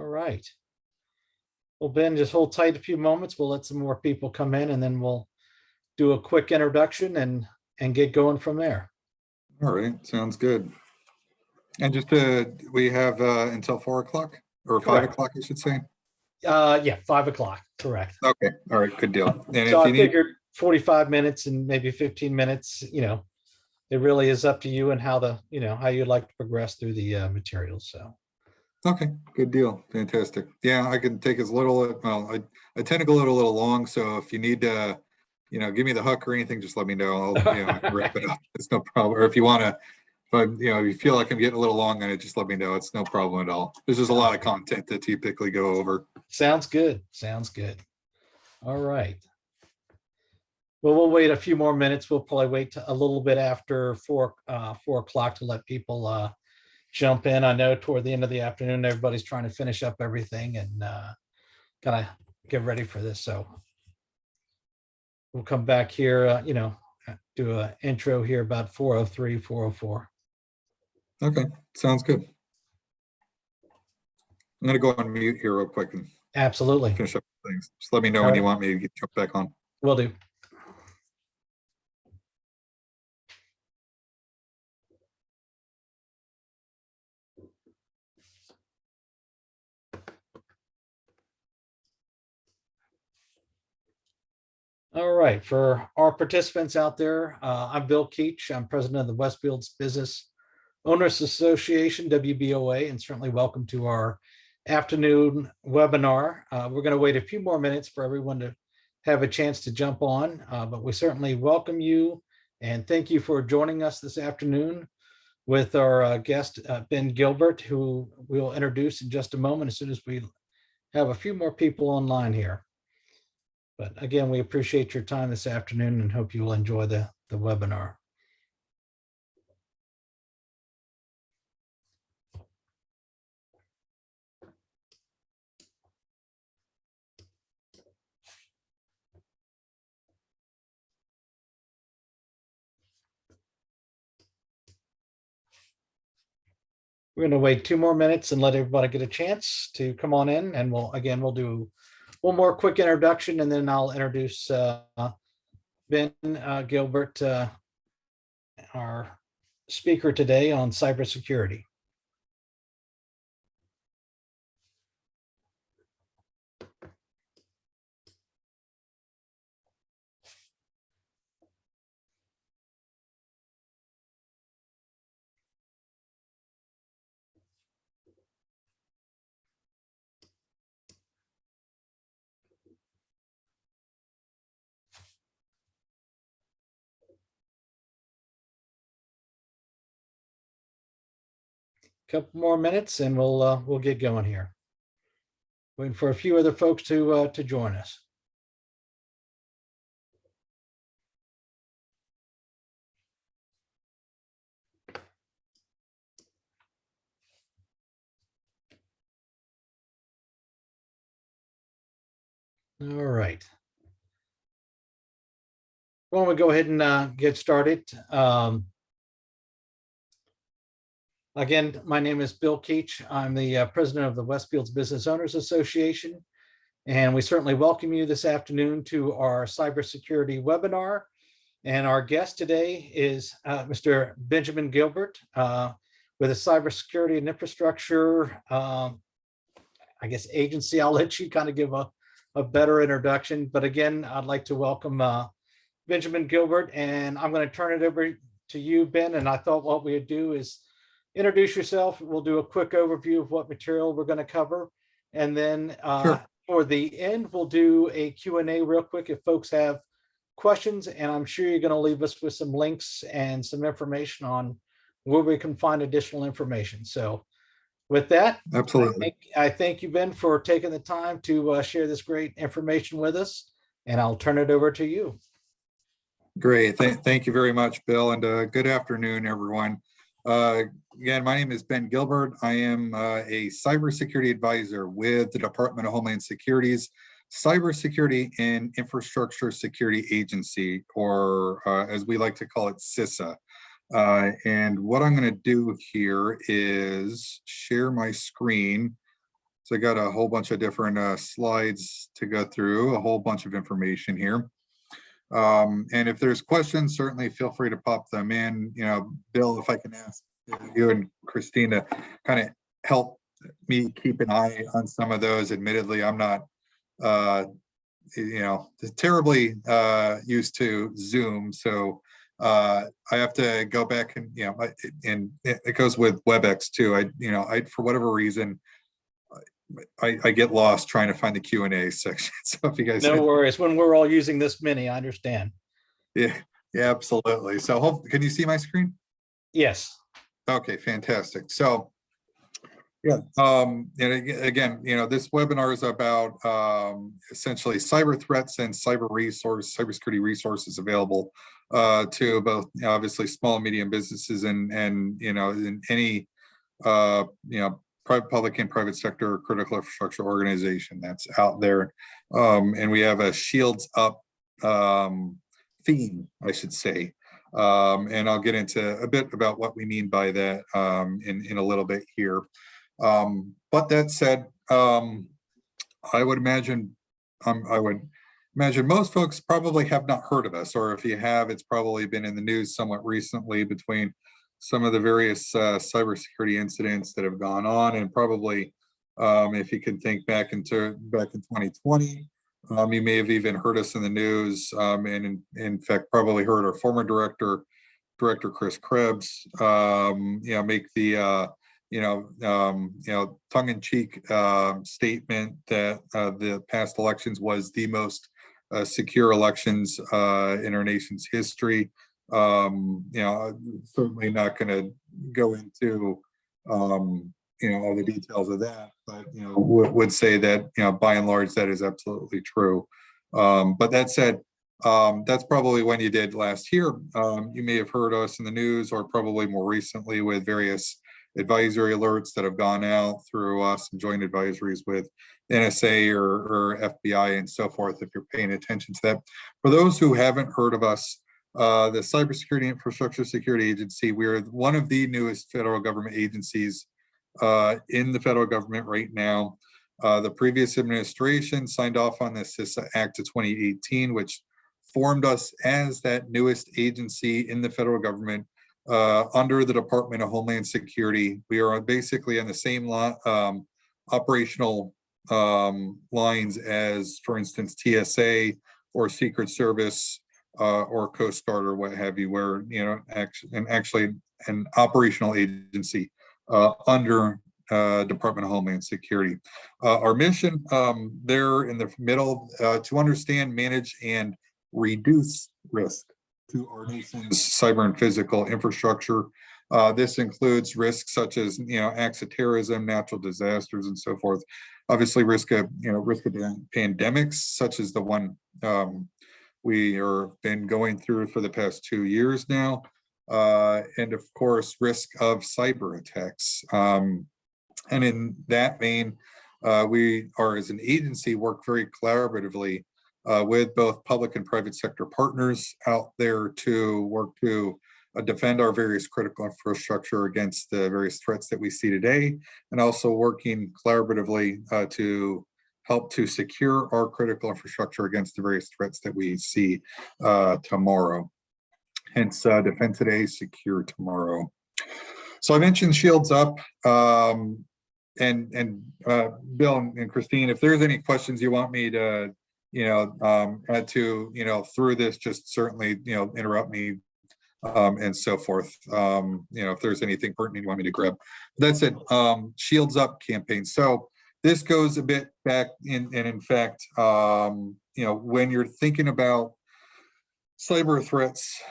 All right. Well, Ben, just hold tight a few moments. We'll let some more people come in and then we'll do a quick introduction and get going from there. All right, sounds good. And just we have until 4 o'clock or 5 o'clock, I should say. Yeah, 5 o'clock, correct. Okay, all right, good deal. And So if I you need, figured 45 minutes and maybe 15 minutes, it really is up to you and how how you'd like to progress through the materials. So. okay, good deal, fantastic. Yeah, I can take as little. Well, I tend to go a little long, so if you need to, give me the hook or anything, just let me know. I'll, I can wrap it up. It's no problem. Or if you want to, if you feel like I'm getting a little long on it, just let me know. It's no problem at all. There's just a lot of content to typically go over. Sounds good. Sounds good. All right. Well, we'll wait a few more minutes. We'll probably wait a little bit after 4 o'clock to let people jump in. I know toward the end of the afternoon, everybody's trying to finish up everything and kind of get ready for this. So we'll come back here, do an intro here about 4:03, 4:04. Okay, sounds good. I'm going to go on mute here real quick and Absolutely. finish up things. Just let me know All when right. you want me to jump back on. Will do. All right, for our participants out there, I'm Bill Keach. I'm president of the Westfields Business Owners Association, WBOA, and certainly welcome to our afternoon webinar. We're going to wait a few more minutes for everyone to have a chance to jump on, but we certainly welcome you and thank you for joining us this afternoon with our guest, Ben Gilbert, who we'll introduce in just a moment as soon as we have a few more people online here. But again, we appreciate your time this afternoon and hope you will enjoy the webinar. We're going to wait 2 more minutes and let everybody get a chance to come on in. And we'll do one more quick introduction and then I'll introduce Ben Gilbert, our speaker today on cybersecurity. Couple more minutes and we'll get going here. Waiting for a few other folks to join us. All right. Why don't we go ahead and get started? Again, my name is Bill Keach. I'm the president of the Westfields Business Owners Association, and we certainly welcome you this afternoon to our cybersecurity webinar. And our guest today is Mr. Benjamin Gilbert with a cybersecurity and infrastructure, agency. I'll let you kind of give a better introduction. But again, I'd like to welcome Benjamin Gilbert, and I'm going to turn it over to you, Ben. And I thought what we would do is introduce yourself. We'll do a quick overview of what material we're going to cover. And then Sure. For the end, we'll do a Q&A real quick if folks have questions. And I'm sure you're going to leave us with some links and some information on where we can find additional information. So with that, Absolutely. I thank you, Ben, for taking the time to share this great information with us. And I'll turn it over to you. Great. Thank you very much, Bill, and good afternoon, everyone. Again, my name is Ben Gilbert. I am a cybersecurity advisor with the Department of Homeland Security's Cybersecurity and Infrastructure Security Agency, or as we like to call it, CISA. And what I'm going to do here is share my screen So I got a whole bunch of different slides to go through, a whole bunch of information here. And if there's questions, certainly feel free to pop them in. Bill, if I can ask you and Christina kind of help me keep an eye on some of those. Admittedly, I'm not, terribly used to Zoom, so I have to go back and and it goes with WebEx too. I for whatever reason I get lost trying to find the Q&A section. So if you guys, No worries. When we're all using this mini, I understand. yeah, absolutely. So can you see my screen? Yes. Okay, fantastic. So yeah, and again, this webinar is about essentially cyber threats and cybersecurity resources available to both obviously small and medium businesses and in any public and private sector critical infrastructure organization that's out there. And we have a Shields Up theme, I should say. And I'll get into a bit about what we mean by that in a little bit here. But that said, I would imagine most folks probably have not heard of us, or if you have, it's probably been in the news somewhat recently between some of the various cybersecurity incidents that have gone on, and probably if you can think back in 2020, you may have even heard us in the news, and in fact probably heard our former director Chris Krebs, make the tongue-in-cheek statement that the past elections was the most secure elections in our nation's history. Certainly not going to go into all the details of that, but would say that by and large that is absolutely true. But that said, that's probably when you did last year. You may have heard us in the news, or probably more recently with various advisory alerts that have gone out through us and joint advisories with NSA or FBI and so forth, if you're paying attention to that. For those who haven't heard of us, the Cybersecurity Infrastructure Security Agency, we're one of the newest federal government agencies in the federal government right now. The previous administration signed off on the CISA Act of 2018, which formed us as that newest agency in the federal government under the Department of Homeland Security. We are basically on the same operational lines as, for instance, TSA or Secret Service or Coast Guard or what have you, where actually an operational agency under Department of Homeland Security. Our mission there in the middle to understand, manage, and reduce risk to our nation's cyber and physical infrastructure. This includes risks such as acts of terrorism, natural disasters, and so forth. Obviously, risk of pandemics, such as the one we are been going through for the past 2 years now, and of course, risk of cyber attacks. And in that vein, we are, as an agency, work very collaboratively with both public and private sector partners out there to work to defend our various critical infrastructure against the various threats that we see today, and also working collaboratively to help to secure our critical infrastructure against the various threats that we see tomorrow. Hence, defend today, secure tomorrow. So I mentioned Shields Up, and Bill and Christine, if there's any questions you want me to add to, through this, just certainly, interrupt me, and so forth. If there's anything pertinent you want me to grab. That's it. Shields Up campaign. So this goes a bit back and in fact, when you're thinking about cyber threats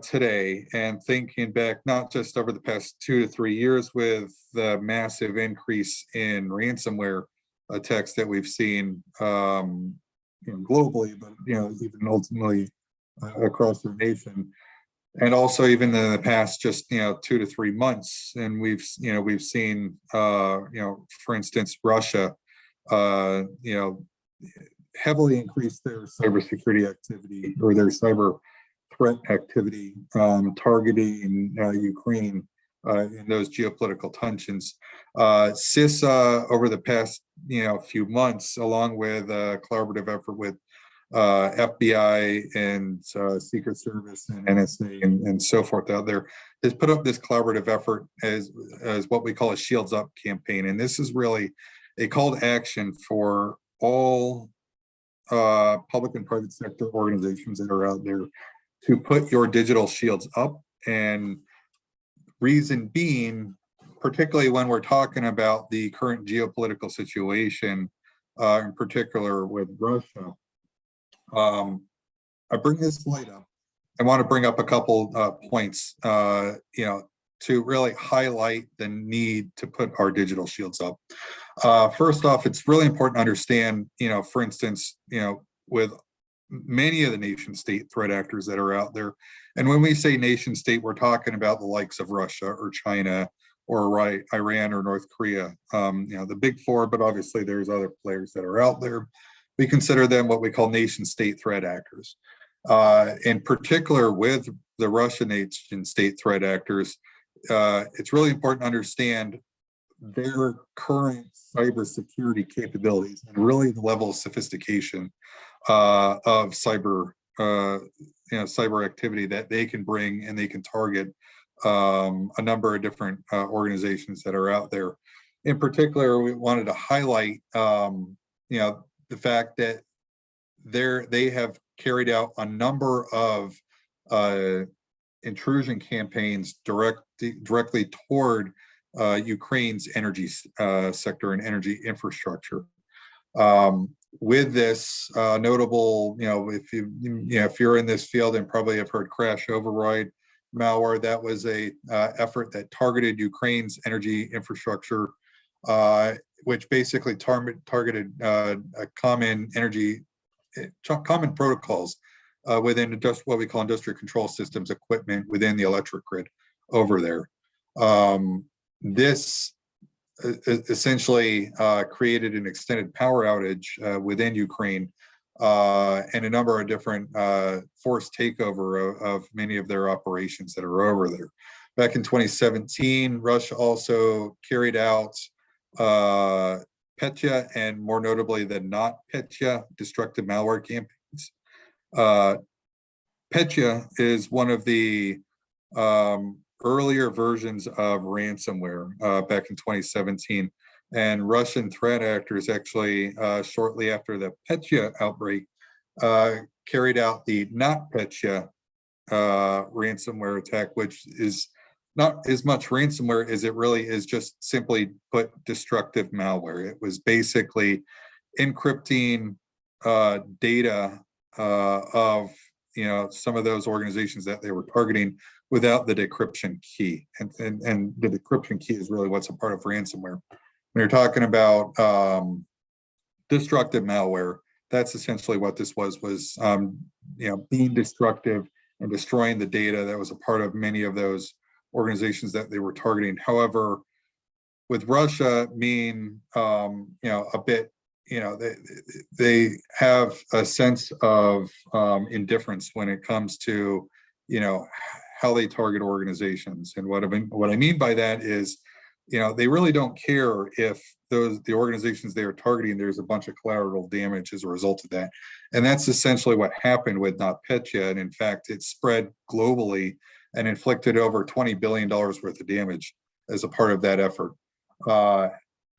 today, and thinking back not just over the past 2 to 3 years with the massive increase in ransomware attacks that we've seen globally, but even ultimately across the nation, and also even in the past just 2 to 3 months, and we've seen for instance Russia heavily increase their cybersecurity activity, or their cyber threat activity, targeting Ukraine in those geopolitical tensions. CISA over the past few months, along with a collaborative effort with FBI and Secret Service and NSA and so forth out there, has put up this collaborative effort as what we call a Shields Up campaign. And this is really a call to action for all public and private sector organizations that are out there to put your digital shields up. And reason being, particularly when we're talking about the current geopolitical situation, in particular with Russia. I bring this slide up. I want to bring up a couple points, to really highlight the need to put our digital shields up. First off, it's really important to understand, for instance, with many of the nation state threat actors that are out there. And when we say nation state, we're talking about the likes of Russia or China or Iran or North Korea, the big four, but obviously there's other players that are out there. We consider them what we call nation state threat actors. In particular with the Russian nation state threat actors, it's really important to understand their current cybersecurity capabilities and really the level of sophistication of cyber activity that they can bring, and they can target a number of different organizations that are out there. In particular, we wanted to highlight the fact that they have carried out a number of intrusion campaigns directly toward Ukraine's energy sector and energy infrastructure. With this notable, if you're in this field and probably have heard crash override malware, that was a effort that targeted Ukraine's energy infrastructure, which basically targeted common protocols within just what we call industrial control systems equipment within the electric grid over there. This essentially created an extended power outage within Ukraine and a number of different forced takeover of many of their operations that are over there. Back in 2017, Russia also carried out Petya and more notably the not Petya destructive malware campaigns. Petya is one of the earlier versions of ransomware back in 2017, and Russian threat actors actually shortly after the Petya outbreak carried out the not Petya ransomware attack, which is not as much ransomware as it really is just simply put destructive malware. It was basically encrypting data of some of those organizations that they were targeting without the decryption key, and the decryption key is really what's a part of ransomware. When you're talking about destructive malware, that's essentially what this was being destructive and destroying the data that was a part of many of those organizations that they were targeting. However, with Russia being a bit, they have a sense of indifference when it comes to how they target organizations. And what I mean by that is, they really don't care if the organizations they are targeting, there's a bunch of collateral damage as a result of that. And that's essentially what happened with NotPetya. And in fact, it spread globally and inflicted over $20 billion worth of damage as a part of that effort.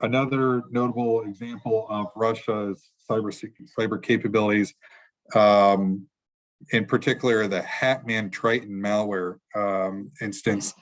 Another notable example of Russia's cyber capabilities, in particular, the Hatman Triton malware instance.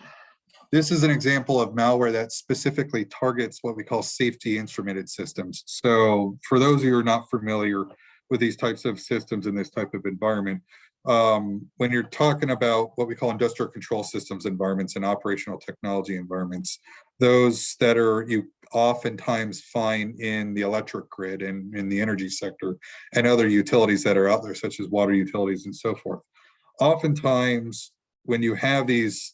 This is an example of malware that specifically targets what we call safety instrumented systems. So for those of you who are not familiar with these types of systems in this type of environment, when you're talking about what we call industrial control systems environments and operational technology environments, those that you oftentimes find in the electric grid and in the energy sector and other utilities that are out there, such as water utilities and so forth. Oftentimes, when you have these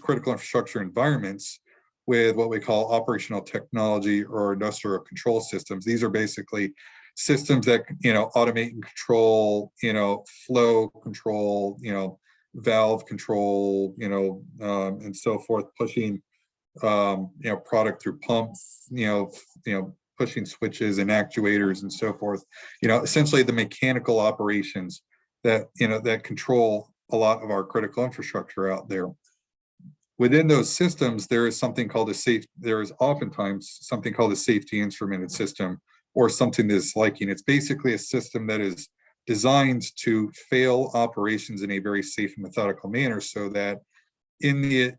critical infrastructure environments with what we call operational technology or industrial control systems, these are basically systems that automate and control, flow control, valve control, and so forth, pushing product through pumps, pushing switches and actuators and so forth, essentially the mechanical operations that, that control a lot of our critical infrastructure out there. Within those systems, there is oftentimes something called a safety instrumented system, or something that's liking. It's basically a system that is designed to fail operations in a very safe and methodical manner, so that in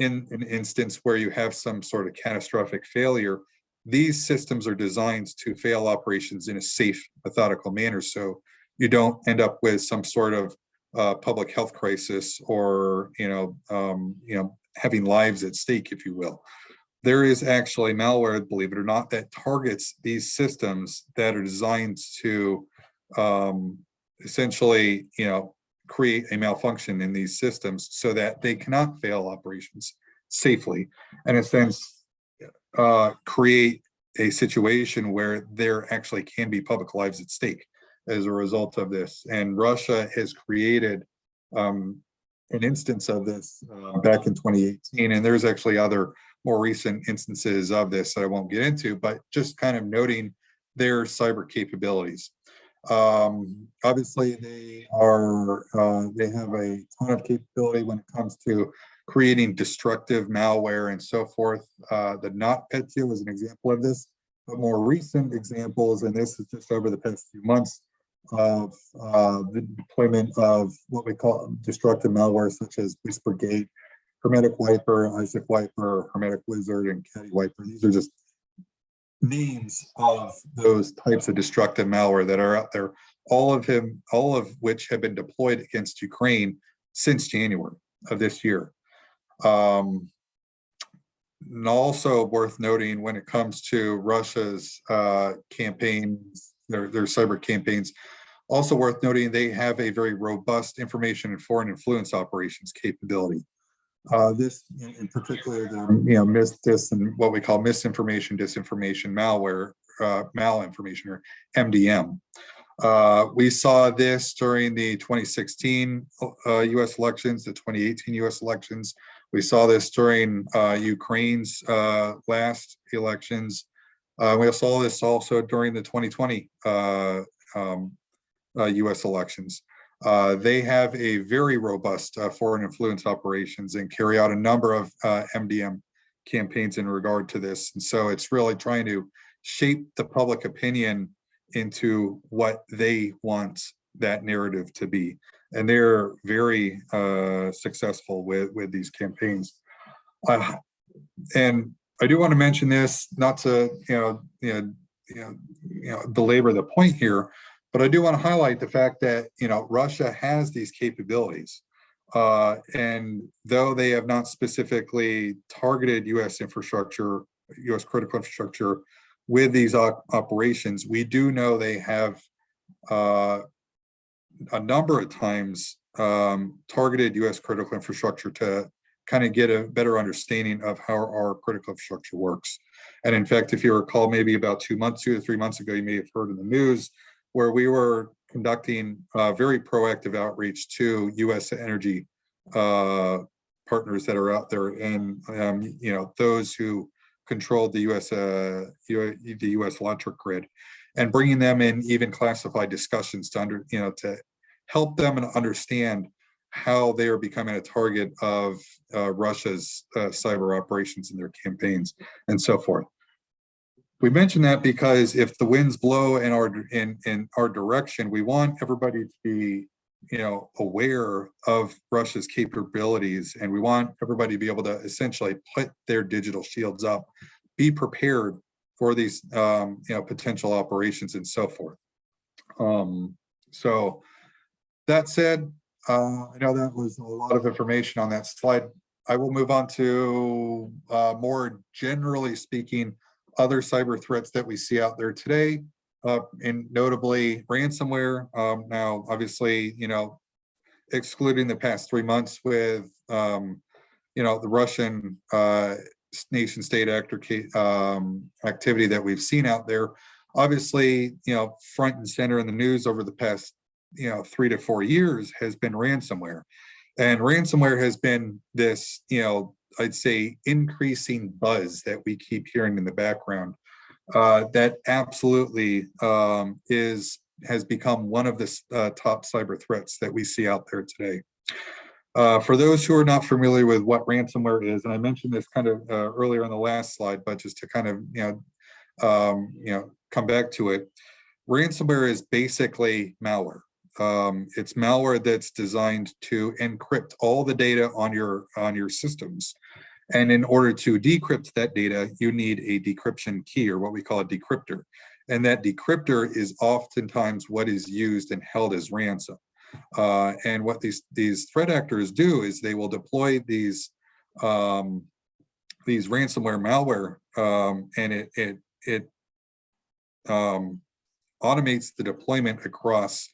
an instance where you have some sort of catastrophic failure, these systems are designed to fail operations in a safe, methodical manner, so you don't end up with some sort of public health crisis, or having lives at stake, if you will. There is actually malware, believe it or not, that targets these systems that are designed to essentially, create a malfunction in these systems so that they cannot fail operations safely, and in a sense create a situation where there actually can be public lives at stake as a result of this. And Russia has created an instance of this back in 2018, and there's actually other more recent instances of this that I won't get into, but just kind of noting their cyber capabilities. Obviously, they have a ton of capability when it comes to creating destructive malware and so forth. The NotPetya is an example of this, but more recent examples, and this is just over the past few months, of the deployment of what we call destructive malware, such as WhisperGate, Hermetic Wiper, Isaac Wiper, Hermetic Wizard, and Caddy Wiper. These are just names of those types of destructive malware that are out there, all of which have been deployed against Ukraine since January of this year. And also worth noting, when it comes to Russia's campaigns, their cyber campaigns, also worth noting, they have a very robust information and foreign influence operations capability. This in particular, the what we call misinformation, disinformation, malware, malinformation, or MDM. We saw this during the 2016 U.S. elections, the 2018 U.S. elections. We saw this during Ukraine's last elections. We saw this also during the 2020 U.S. elections. They have a very robust foreign influence operations and carry out a number of MDM campaigns in regard to this. And so it's really trying to shape the public opinion into what they want that narrative to be. And they're very successful with these campaigns. And I do want to mention this, not to belabor the point here, but I do want to highlight the fact that Russia has these capabilities, and though they have not specifically targeted U.S. infrastructure, U.S. critical infrastructure with these operations, we do know they have a number of times targeted U.S. critical infrastructure to kind of get a better understanding of how our critical infrastructure works. And in fact, if you recall, maybe about 2 or 3 months ago, you may have heard in the news where we were conducting very proactive outreach to U.S. energy partners that are out there, and those who controlled the U.S. electric grid, and bringing them in even classified discussions to help them understand how they are becoming a target of Russia's cyber operations in their campaigns and so forth. We mention that because if the winds blow in our direction, we want everybody to be aware of Russia's capabilities, and we want everybody to be able to essentially put their digital shields up, be prepared for these potential operations and so forth. So that said, I know that was a lot of information on that slide. I will move on to more generally speaking, other cyber threats that we see out there today, and notably ransomware. Now, obviously, excluding the past 3 months with, the Russian nation state activity that we've seen out there, obviously, front and center in the news over the past 3 to 4 years has been ransomware. And ransomware has been this, I'd say increasing buzz that we keep hearing in the background. That absolutely has become one of the top cyber threats that we see out there today. For those who are not familiar with what ransomware is, and I mentioned this kind of earlier on the last slide, but just to kind of come back to it, ransomware is basically malware. It's malware that's designed to encrypt all the data on your systems. And in order to decrypt that data, you need a decryption key, or what we call a decryptor. And that decryptor is oftentimes what is used and held as ransom. And what these threat actors do is they will deploy these ransomware malware, and it automates the deployment across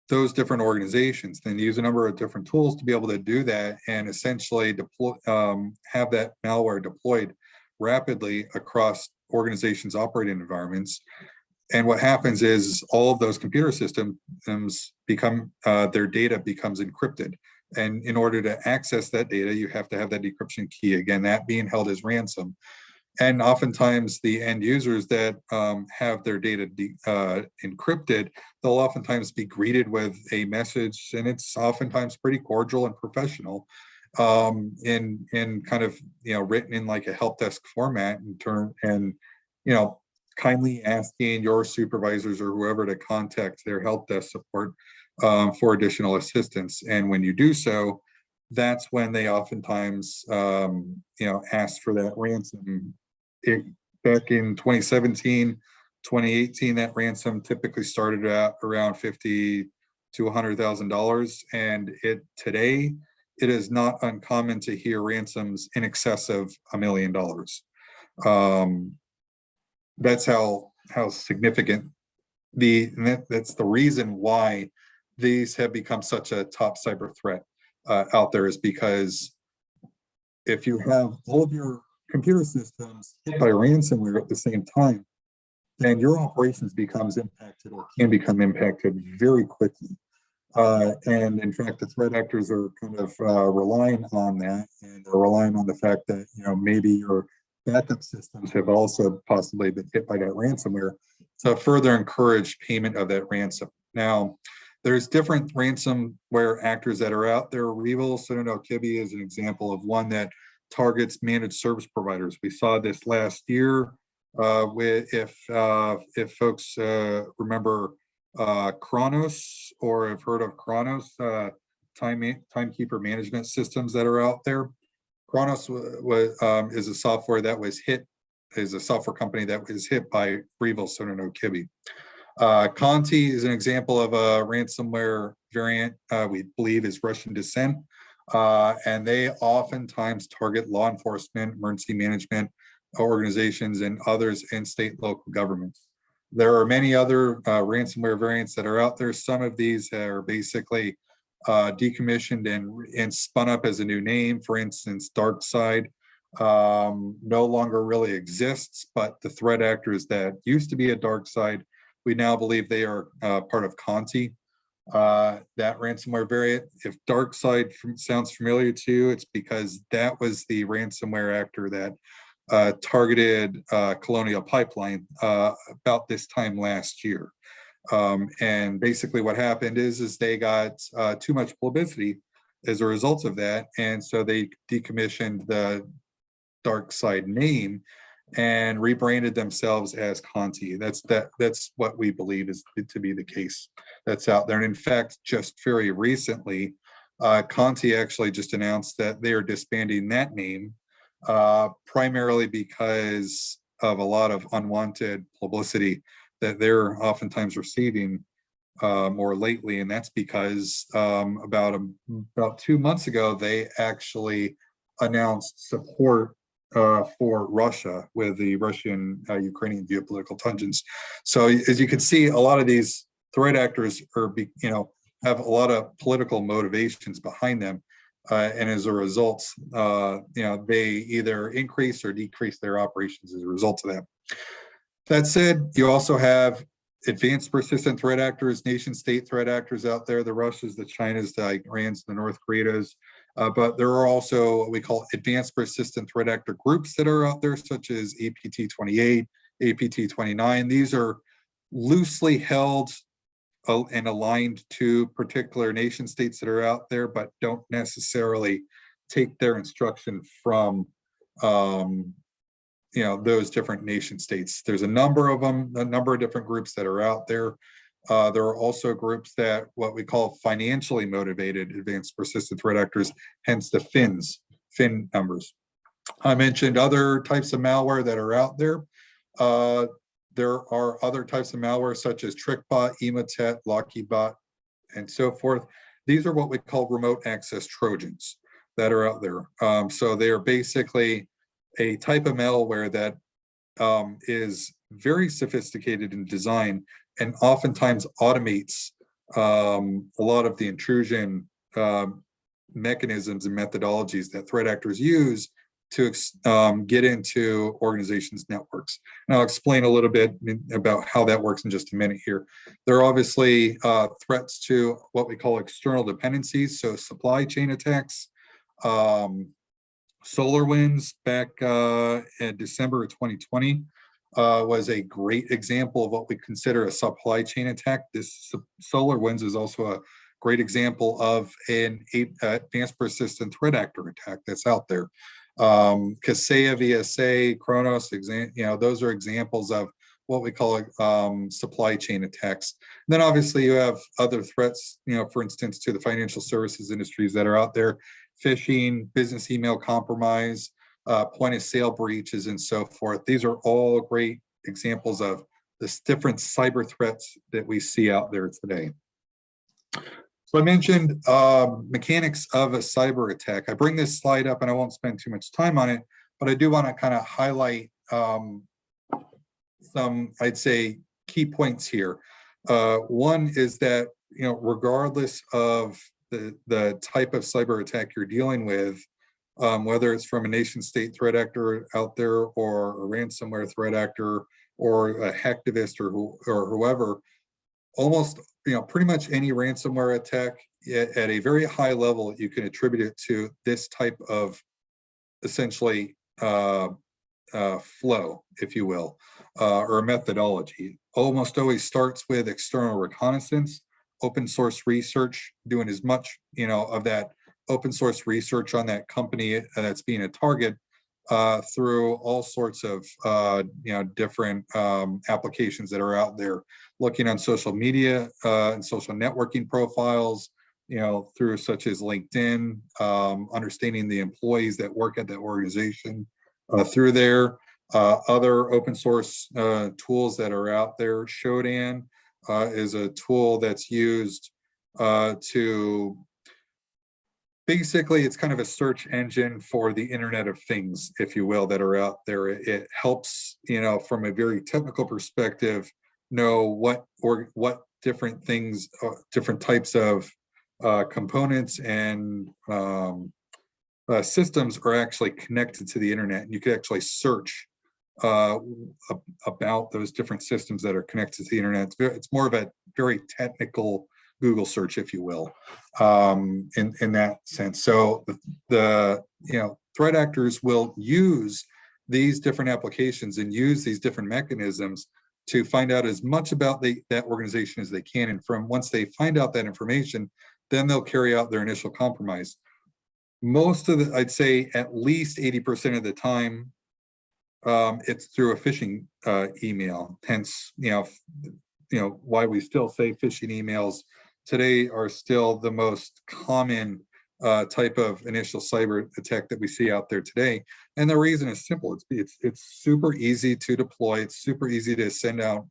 those different organizations. Then use a number of different tools to be able to do that, and essentially have that malware deployed rapidly across organizations' operating environments. And what happens is all of those computer systems become, their data becomes encrypted. And in order to access that data, you have to have that decryption key, again, that being held as ransom. And oftentimes the end users that have their data encrypted, they'll oftentimes be greeted with a message, and it's oftentimes pretty cordial and professional, in kind of written in like a help desk format, and kindly asking your supervisors or whoever to contact their help desk support for additional assistance. And when you do so, that's when they oftentimes ask for that ransom. Back in 2017, 2018, that ransom typically started at around $50,000 to $100,000, and today it is not uncommon to hear ransoms in excess of $1 million. That's how significant that's the reason why these have become such a top cyber threat out there, is because if you have all of your computer systems hit by ransomware at the same time, then your operations becomes impacted, or can become impacted, very quickly. And in fact, the threat actors are kind of relying on that, and they're relying on the fact that maybe your backup systems have also possibly been hit by that ransomware to further encourage payment of that ransom. Now, there's different ransomware actors that are out there. Weevil Sonono-Kibi is an example of one that targets managed service providers. We saw this last year with, if folks remember Kronos, or have heard of Kronos, timekeeper management systems that are out there. Kronos is a software company that was hit by Weevil Sonono-Kibi. Conti is an example of a ransomware variant we believe is Russian descent. And they oftentimes target law enforcement, emergency management organizations, and others in state local governments. There are many other ransomware variants that are out there. Some of these are basically decommissioned and spun up as a new name. For instance, DarkSide no longer really exists, but the threat actors that used to be at DarkSide, we now believe they are part of Conti. That ransomware variant, if DarkSide sounds familiar to you, it's because that was the ransomware actor that targeted Colonial Pipeline about this time last year. And basically what happened is they got too much publicity as a result of that, and so they decommissioned the DarkSide name and rebranded themselves as Conti. That's what we believe is to be the case that's out there. And in fact, just very recently, Conti actually just announced that they are disbanding that name, primarily because of a lot of unwanted publicity that they're oftentimes receiving more lately. And that's because about 2 months ago, they actually announced support for Russia with the Russian-Ukrainian geopolitical tensions. So as you can see, a lot of these threat actors are, have a lot of political motivations behind them. And as a result, they either increase or decrease their operations as a result of that. That said, you also have advanced persistent threat actors, nation state threat actors out there, the Russias, the Chinas, the Irans, the North Koreas. But there are also what we call advanced persistent threat actor groups that are out there, such as APT-28, APT-29. These are loosely held and aligned to particular nation states that are out there, but don't necessarily take their instruction from those different nation states. There's a number of them, a number of different groups that are out there. There are also groups that what we call financially motivated advanced persistent threat actors, hence the fin numbers. I mentioned other types of malware that are out there. There are other types of malware such as TrickBot, Emotet, LockyBot, and so forth. These are what we call remote access Trojans that are out there. So they are basically a type of malware that is very sophisticated in design and oftentimes automates a lot of the intrusion mechanisms and methodologies that threat actors use to get into organizations' networks. And I'll explain a little bit about how that works in just a minute here. There are obviously threats to what we call external dependencies, so supply chain attacks. SolarWinds back in December of 2020 was a great example of what we consider a supply chain attack. This SolarWinds is also a great example of an advanced persistent threat actor attack that's out there. Kaseya, VSA, Kronos, those are examples of what we call supply chain attacks. And then obviously you have other threats, for instance, to the financial services industries that are out there, phishing, business email compromise, point of sale breaches, and so forth. These are all great examples of the different cyber threats that we see out there today. So I mentioned mechanics of a cyber attack. I bring this slide up and I won't spend too much time on it, but I do want to kind of highlight some, I'd say, key points here. One is that, regardless of the type of cyber attack you're dealing with, whether it's from a nation state threat actor out there or a ransomware threat actor or a hacktivist or whoever, almost pretty much any ransomware attack at a very high level, you can attribute it to this type of essentially flow, if you will, or a methodology. Almost always starts with external reconnaissance, open source research, doing as much of that open source research on that company that's being a target through all sorts of different applications that are out there, looking on social media and social networking profiles, through such as LinkedIn, understanding the employees that work at that organization through there. Other open source tools that are out there. Shodan is a tool that's used to basically, it's kind of a search engine for the Internet of Things, if you will, that are out there. It helps, from a very technical perspective, know what different things, different types of components and systems are actually connected to the internet. And you can actually search about those different systems that are connected to the internet. It's more of a very technical Google search, if you will, in that sense. So the threat actors will use these different applications and use these different mechanisms to find out as much about that organization as they can. And once they find out that information, then they'll carry out their initial compromise. Most of I'd say at least 80% of the time, it's through a phishing email. Hence, why we still say phishing emails today are still the most common type of initial cyber attack that we see out there today. And the reason is simple. It's super easy to deploy. It's super easy to send out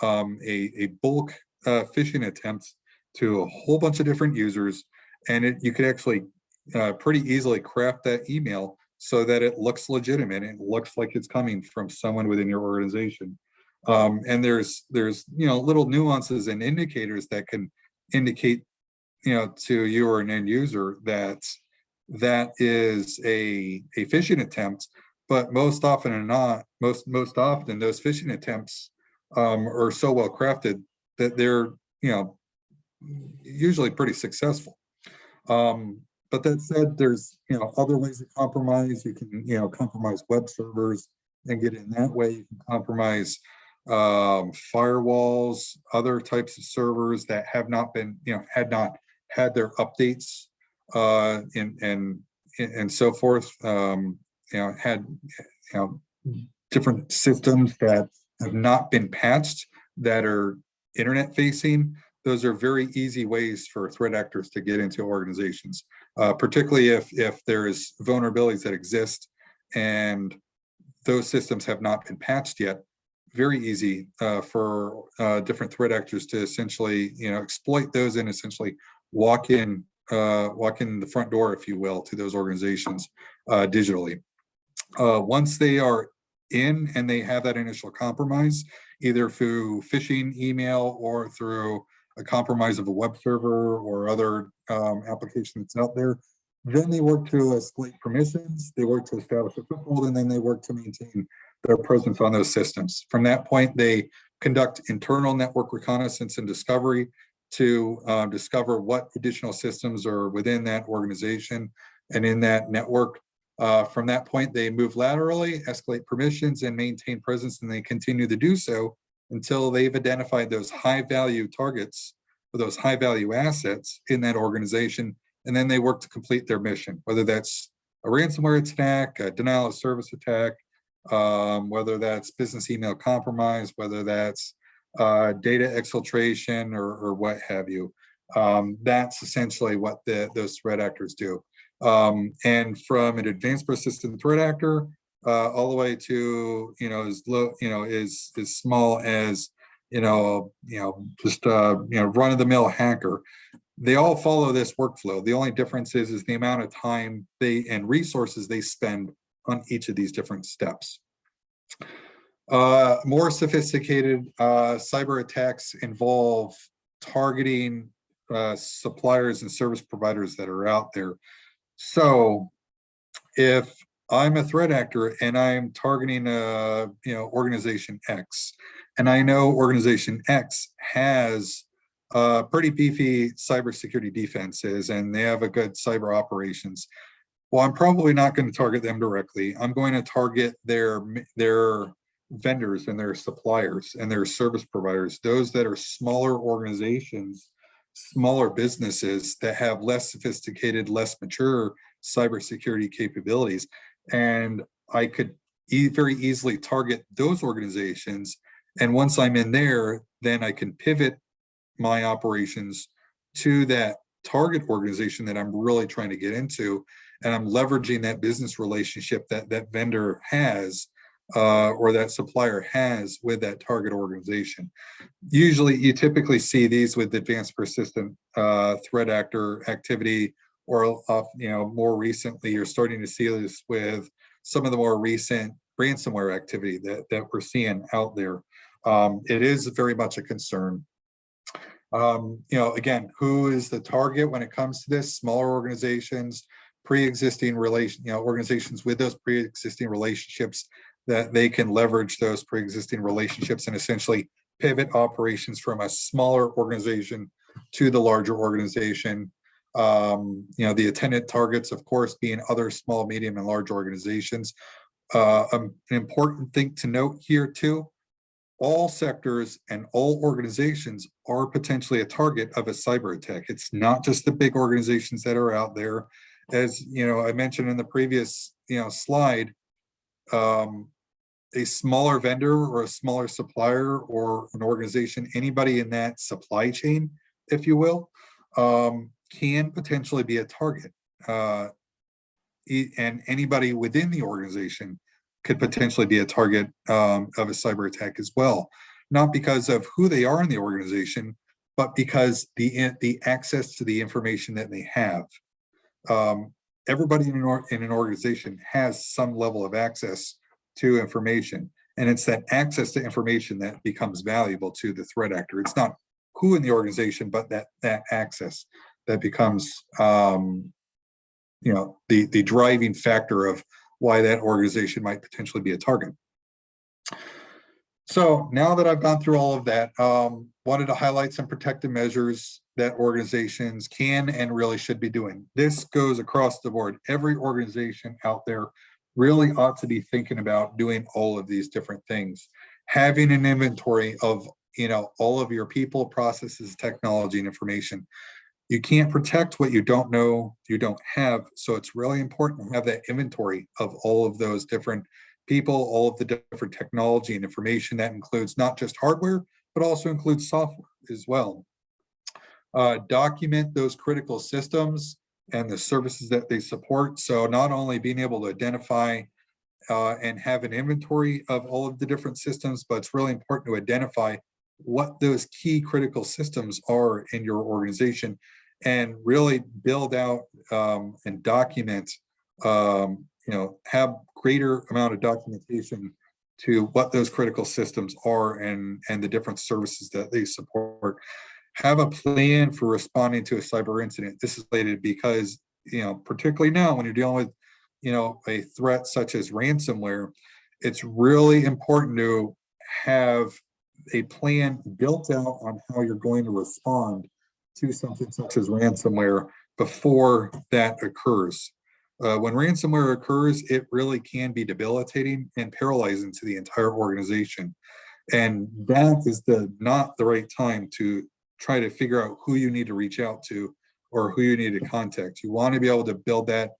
a bulk phishing attempt to a whole bunch of different users. And you could actually pretty easily craft that email so that it looks legitimate. It looks like it's coming from someone within your organization. And there's little nuances and indicators that can indicate to you or an end user that is a phishing attempt. But most often than not, most often those phishing attempts are so well crafted that they're, usually pretty successful. But that said, there's, other ways to compromise. You can, compromise web servers and get in that way. You can compromise firewalls, other types of servers that have not been, had not had their updates and so forth. Had, different systems that have not been patched that are internet facing. Those are very easy ways for threat actors to get into organizations, particularly if there's vulnerabilities that exist and those systems have not been patched yet. Very easy for different threat actors to essentially, exploit those and essentially walk in the front door, if you will, to those organizations digitally. Once they are in and they have that initial compromise, either through phishing email or through a compromise of a web server or other application that's out there, then they work to escalate permissions, they work to establish a foothold, and then they work to maintain their presence on those systems. From that point, they conduct internal network reconnaissance and discovery to discover what additional systems are within that organization and in that network. From that point, they move laterally, escalate permissions, and maintain presence, and they continue to do so until they've identified those high-value targets or those high-value assets in that organization, and then they work to complete their mission, whether that's a ransomware attack, a denial of service attack, whether that's business email compromise, whether that's data exfiltration or what have you. That's essentially what those threat actors do. And from an advanced persistent threat actor all the way to as low, as small as just run-of-the-mill hacker, they all follow this workflow. The only difference is the amount of time and resources they spend on each of these different steps. More sophisticated cyber attacks involve targeting suppliers and service providers that are out there. So if I'm a threat actor and I'm targeting organization X, and I know organization X has pretty beefy cybersecurity defenses and they have a good cyber operations, well, I'm probably not going to target them directly. I'm going to target their vendors and their suppliers and their service providers, those that are smaller organizations, smaller businesses that have less sophisticated, less mature cybersecurity capabilities. And I could very easily target those organizations. And once I'm in there, then I can pivot my operations to that target organization that I'm really trying to get into. And I'm leveraging that business relationship that that vendor has or that supplier has with that target organization. Usually, you typically see these with advanced persistent threat actor activity, or more recently, you're starting to see this with some of the more recent ransomware activity that we're seeing out there. It is very much a concern. Again, who is the target when it comes to this? Smaller organizations, pre-existing organizations with those pre-existing relationships that they can leverage those pre-existing relationships and essentially pivot operations from a smaller organization to the larger organization. The attendant targets, of course, being other small, medium, and large organizations. An important thing to note here too, all sectors and all organizations are potentially a target of a cyber attack. It's not just the big organizations that are out there. As I mentioned in the previous slide, a smaller vendor or a smaller supplier or an organization, anybody in that supply chain, if you will, can potentially be a target. And anybody within the organization could potentially be a target of a cyber attack as well. Not because of who they are in the organization, but because the access to the information that they have. Everybody in an organization has some level of access to information, and it's that access to information that becomes valuable to the threat actor. It's not who in the organization, but that access that becomes the driving factor of why that organization might potentially be a target. So now that I've gone through all of that, wanted to highlight some protective measures that organizations can and really should be doing. This goes across the board. Every organization out there really ought to be thinking about doing all of these different things. Having an inventory of, all of your people, processes, technology, and information. You can't protect what you don't know, you don't have. So it's really important to have that inventory of all of those different people, all of the different technology and information. That includes not just hardware, but also includes software as well. Document those critical systems and the services that they support. So not only being able to identify and have an inventory of all of the different systems, but it's really important to identify what those key critical systems are in your organization and really build out and document, have greater amount of documentation to what those critical systems are and the different services that they support. Have a plan for responding to a cyber incident. This is related because, particularly now when you're dealing with, a threat such as ransomware, it's really important to have a plan built out on how you're going to respond to something such as ransomware before that occurs. When ransomware occurs, it really can be debilitating and paralyzing to the entire organization. And that is not the right time to try to figure out who you need to reach out to or who you need to contact. You want to be able to build that,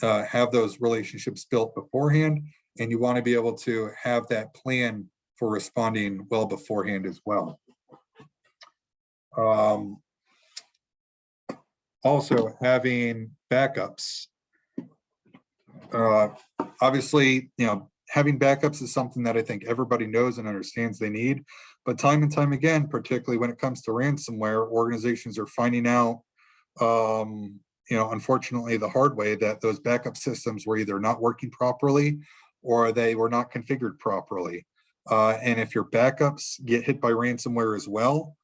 have those relationships built beforehand, and you want to be able to have that plan for responding well beforehand as well. Also having backups. Obviously, having backups is something that I think everybody knows and understands they need, but time and time again, particularly when it comes to ransomware, organizations are finding out, unfortunately the hard way, that those backup systems were either not working properly or they were not configured properly. And if your backups get hit by ransomware as well,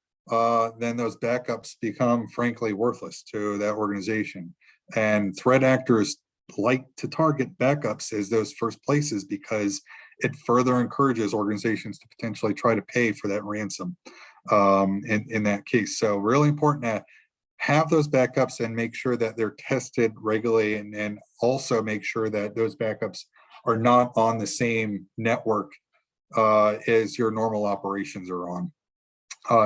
then those backups become frankly worthless to that organization. And threat actors like to target backups as those first places because it further encourages organizations to potentially try to pay for that ransom in that case. So really important to have those backups and make sure that they're tested regularly, and also make sure that those backups are not on the same network as your normal operations are on.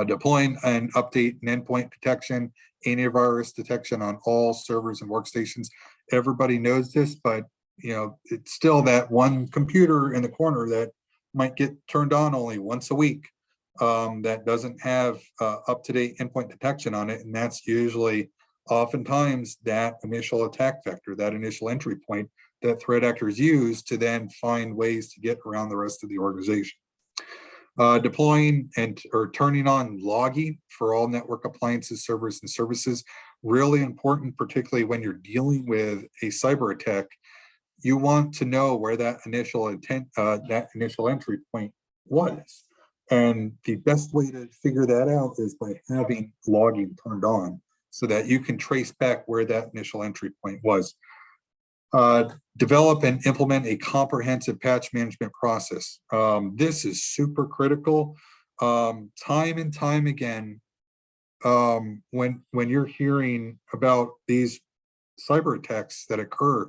Deploying and update and endpoint protection, antivirus detection on all servers and workstations. Everybody knows this, but it's still that one computer in the corner that might get turned on only once a week that doesn't have up-to-date endpoint detection on it, and that's usually oftentimes that initial attack vector, that initial entry point that threat actors use to then find ways to get around the rest of the organization. Deploying or turning on logging for all network appliances, servers, and services. Really important, particularly when you're dealing with a cyber attack. You want to know where that initial entry point was. And the best way to figure that out is by having logging turned on so that you can trace back where that initial entry point was. Develop and implement a comprehensive patch management process. This is super critical. Time and time again, when you're hearing about these cyber attacks that occur,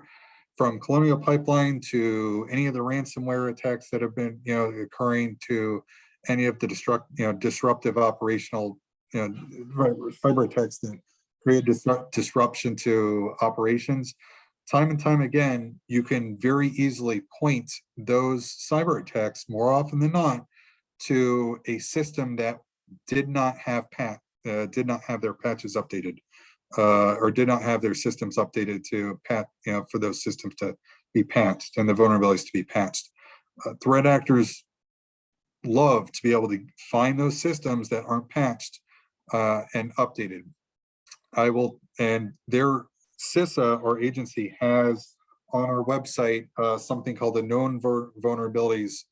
from Colonial Pipeline to any of the ransomware attacks that have been occurring, to any of the disruptive operational cyber attacks that create disruption to operations. Time and time again, you can very easily point those cyber attacks, more often than not, to a system that did not have their patches updated, or did not have their systems updated to for those systems to be patched and the vulnerabilities to be patched. Threat actors love to be able to find those systems that aren't patched and updated. And their CISA, or agency, has on our website something called the known vulnerabilities,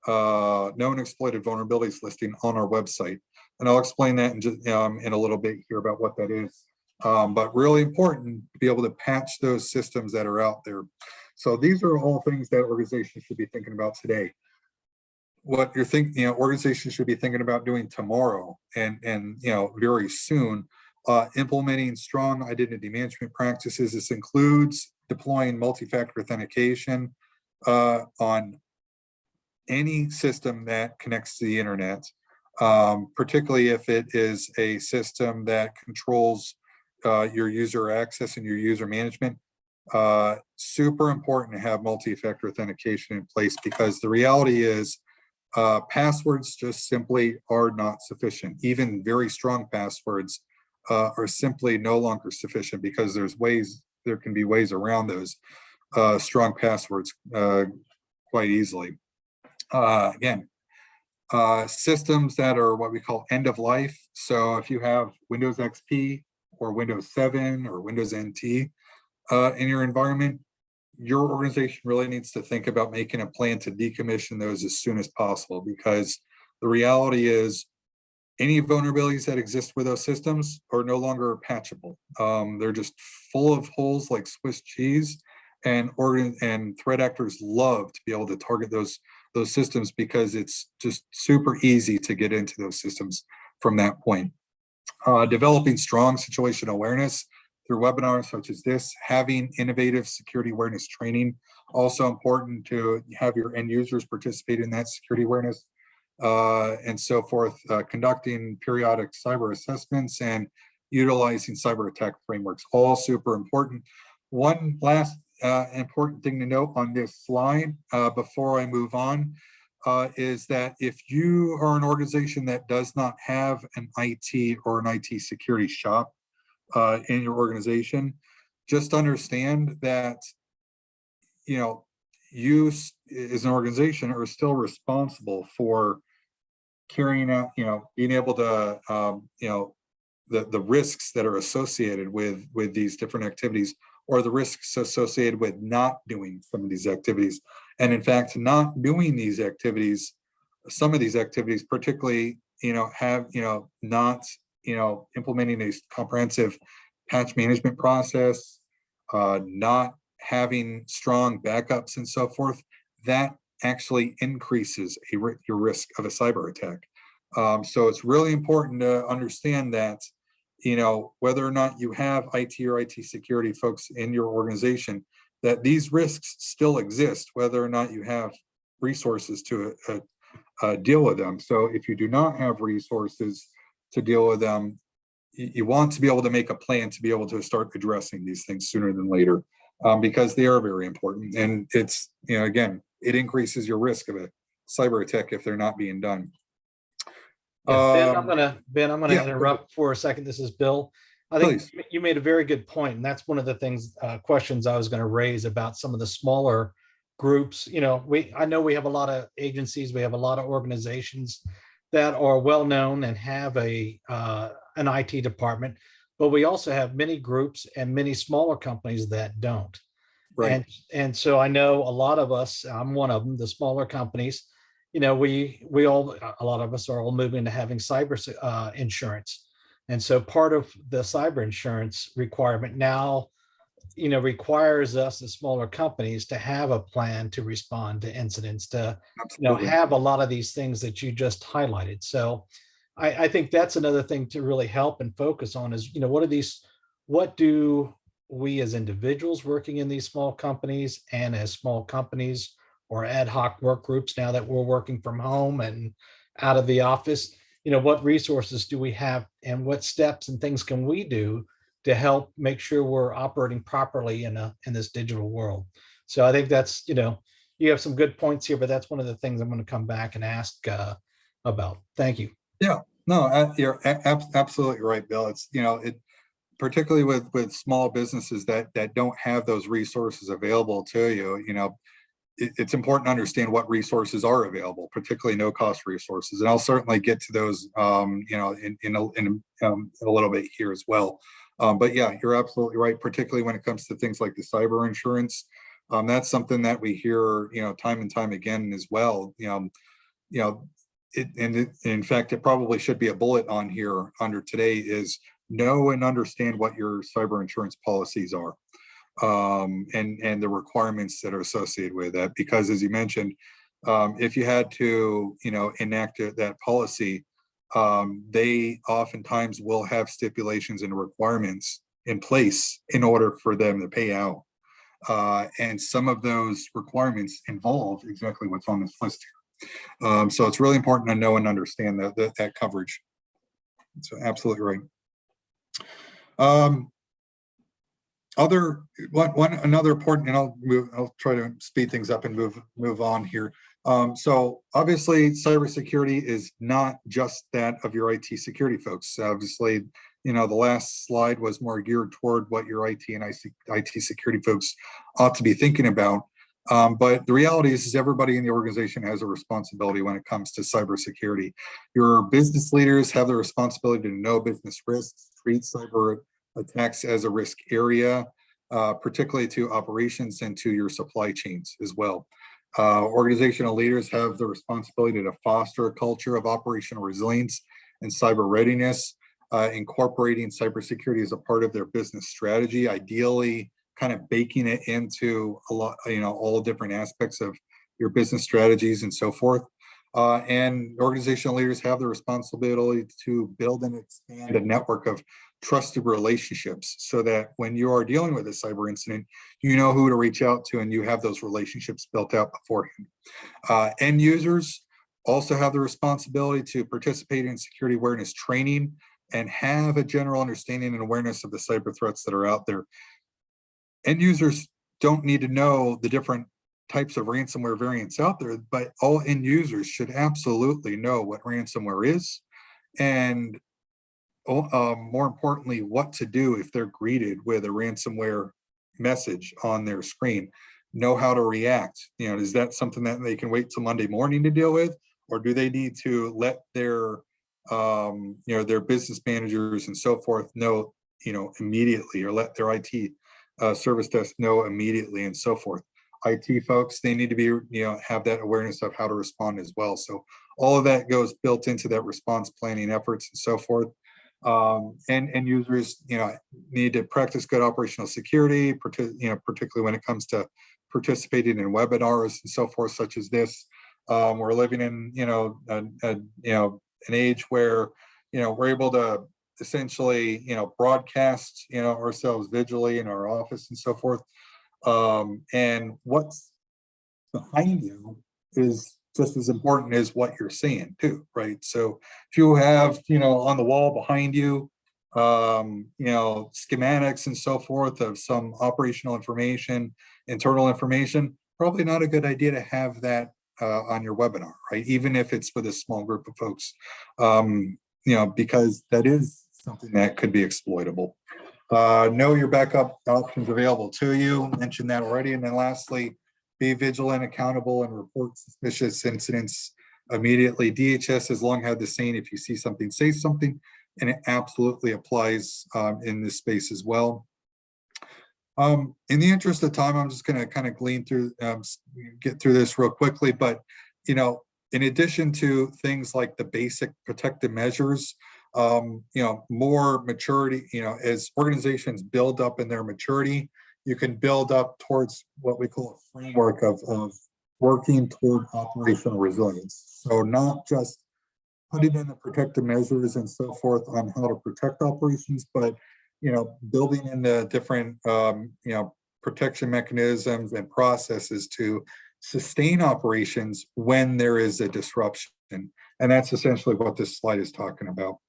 known exploited vulnerabilities listing on our website. And I'll explain that in a little bit here about what that is. But really important to be able to patch those systems that are out there. So these are all things that organizations should be thinking about today. what you're thinking, organizations should be thinking about doing tomorrow and very soon, implementing strong identity management practices. This includes deploying multi-factor authentication on any system that connects to the internet, particularly if it is a system that controls your user access and your user management. Super important to have multi-factor authentication in place, because the reality is passwords just simply are not sufficient. Even very strong passwords are simply no longer sufficient, because there can be ways around those strong passwords quite easily. Again, systems that are what we call end of life. So if you have Windows XP or Windows 7 or Windows NT in your environment, your organization really needs to think about making a plan to decommission those as soon as possible, because the reality is any vulnerabilities that exist with those systems are no longer patchable. They're just full of holes like Swiss cheese, and threat actors love to be able to target those systems, because it's just super easy to get into those systems from that point. Developing strong situation awareness through webinars such as this, having innovative security awareness training, also important to have your end users participate in that security awareness, and so forth, conducting periodic cyber assessments and utilizing cyber attack frameworks, all super important. One last important thing to note on this slide before I move on is that if you are an organization that does not have an IT or an IT security shop in your organization, just understand that you as an organization are still responsible for carrying out, being able to, the risks that are associated with these different activities, or the risks associated with not doing some of these activities. And in fact, not doing these activities, some of these activities, particularly, have, not, implementing a comprehensive patch management process, not having strong backups and so forth, that actually increases your risk of a cyber attack. So it's really important to understand that, whether or not you have IT or IT security folks in your organization, that these risks still exist, whether or not you have resources to deal with them. So if you do not have resources to deal with them, you want to be able to make a plan to be able to start addressing these things sooner than later, because they are very important. And it's, again, it increases your risk of a cyber attack if they're not being done. Yeah, Ben, I'm gonna yeah, interrupt for a second. This is Bill. I think please. you made a very good point, and that's one of the things, questions I was going to raise about some of the smaller groups. I know we have a lot of agencies, we have a lot of organizations that are well known and have an IT department, but we also have many groups and many smaller companies that don't. Right. And so I know a lot of us, I'm one of them, the smaller companies, we all, a lot of us are all moving to having cyber insurance. And so part of the cyber insurance requirement now, requires us as smaller companies to have a plan to respond to incidents, to, Absolutely. have a lot of these things that you just highlighted. So I think that's another thing to really help and focus on is, what do we as individuals working in these small companies and as small companies or ad hoc work groups, now that we're working from home and out of the office, what resources do we have and what steps and things can we do to help make sure we're operating properly in this digital world? So I think that's, you have some good points here, but that's one of the things I'm going to come back and ask about. Thank you. Yeah, no, you're absolutely right, Bill. It's, particularly with small businesses that don't have those resources available to you, it's important to understand what resources are available, particularly no cost resources. And I'll certainly get to those, in a little bit here as well. But yeah, you're absolutely right, particularly when it comes to things like the cyber insurance. That's something that we hear, time and time again as well. In fact, it probably should be a bullet on here under today is know and understand what your cyber insurance policies are, and the requirements that are associated with that. Because as you mentioned, If you had to, enact that policy, they oftentimes will have stipulations and requirements in place in order for them to pay out. And some of those requirements involve exactly what's on this list here. So it's really important to know and understand that coverage. So absolutely right. Another important, and I'll try to speed things up and move on here. So obviously, cybersecurity is not just that of your IT security folks. Obviously, the last slide was more geared toward what your IT and IT security folks ought to be thinking about. But the reality is everybody in the organization has a responsibility when it comes to cybersecurity. Your business leaders have the responsibility to know business risks, treat cyber attacks as a risk area, particularly to operations and to your supply chains as well. Organizational leaders have the responsibility to foster a culture of operational resilience and cyber readiness, incorporating cybersecurity as a part of their business strategy, ideally kind of baking it into a lot, all different aspects of your business strategies and so forth. And organizational leaders have the responsibility to build and expand a network of trusted relationships so that when you are dealing with a cyber incident, you know who to reach out to and you have those relationships built out beforehand. End users also have the responsibility to participate in security awareness training and have a general understanding and awareness of the cyber threats that are out there. End users don't need to know the different types of ransomware variants out there, but all end users should absolutely know what ransomware is and more importantly, what to do if they're greeted with a ransomware message on their screen. Know how to react. Is that something that they can wait till Monday morning to deal with, or do they need to let their their business managers and so forth know immediately, or let their IT service desk know immediately and so forth? IT folks, they need to be have that awareness of how to respond as well. So all of that goes built into that response planning efforts and so forth. And users, need to practice good operational security, particularly when it comes to participating in webinars and so forth, such as this. We're living in, an age where, we're able to essentially, broadcast, ourselves visually in our office and so forth. And what's behind you is just as important as what you're seeing too, right? So if you have, on the wall behind you, schematics and so forth of some operational information, internal information, probably not a good idea to have that on your webinar, right? Even if it's with a small group of folks, because that is something that could be exploitable. Know your backup options available to you. Mentioned that already. And then lastly, be vigilant, accountable, and report suspicious incidents immediately. DHS has long had the saying, if you see something, say something, and it absolutely applies in this space as well. In the interest of time, I'm just going to kind of get through this real quickly, but, in addition to things like the basic protective measures, more maturity, as organizations build up in their maturity, you can build up towards what we call a framework of working toward operational resilience. So not just putting in the protective measures and so forth on how to protect operations, but, building in the different, protection mechanisms and processes to sustain operations when there is a disruption. And that's essentially what this slide is talking about.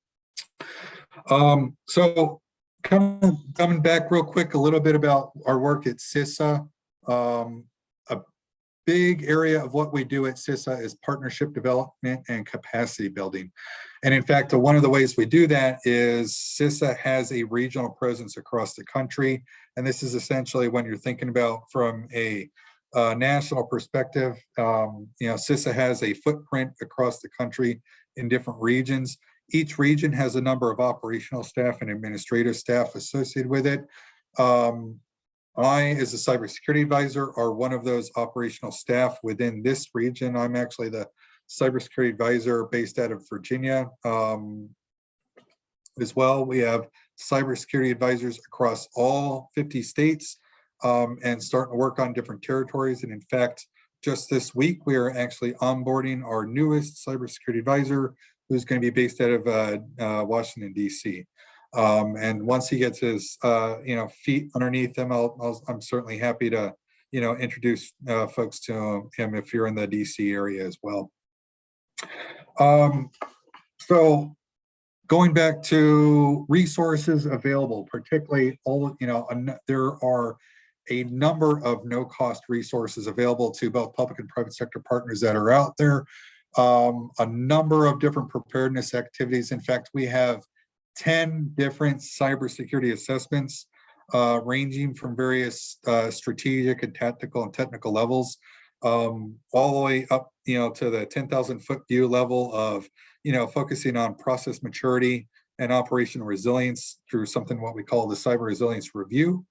So coming back real quick, a little bit about our work at CISA. A big area of what we do at CISA is partnership development and capacity building. And in fact, one of the ways we do that is CISA has a regional presence across the country. And this is essentially when you're thinking about from a national perspective, CISA has a footprint across the country in different regions. Each region has a number of operational staff and administrative staff associated with it. I, as a cybersecurity advisor, are one of those operational staff within this region. I'm actually the cybersecurity advisor based out of Virginia. As well, we have cybersecurity advisors across all 50 states and starting to work on different territories. And in fact, just this week, we are actually onboarding our newest cybersecurity advisor, who's going to be based out of Washington, D.C. And once he gets his feet underneath him, I'm certainly happy to introduce folks to him if you're in the DC area as well. So going back to resources available, particularly there are a number of no-cost resources available to both public and private sector partners that are out there. A number of different preparedness activities. In fact, we have 10 different cybersecurity assessments ranging from various strategic and tactical and technical levels, all the way up, to the 10,000-foot view level of, focusing on process maturity and operational resilience through something what we call the Cyber Resilience Review,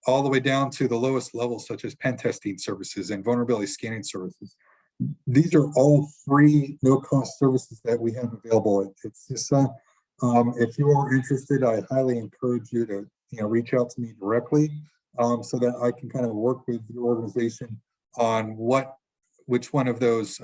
all the way down to the lowest levels such as pen testing services and vulnerability scanning services. These are all free, no-cost services that we have available at CISA. If you are interested, I highly encourage you to reach out to me directly so that I can kind of work with your organization on which one of those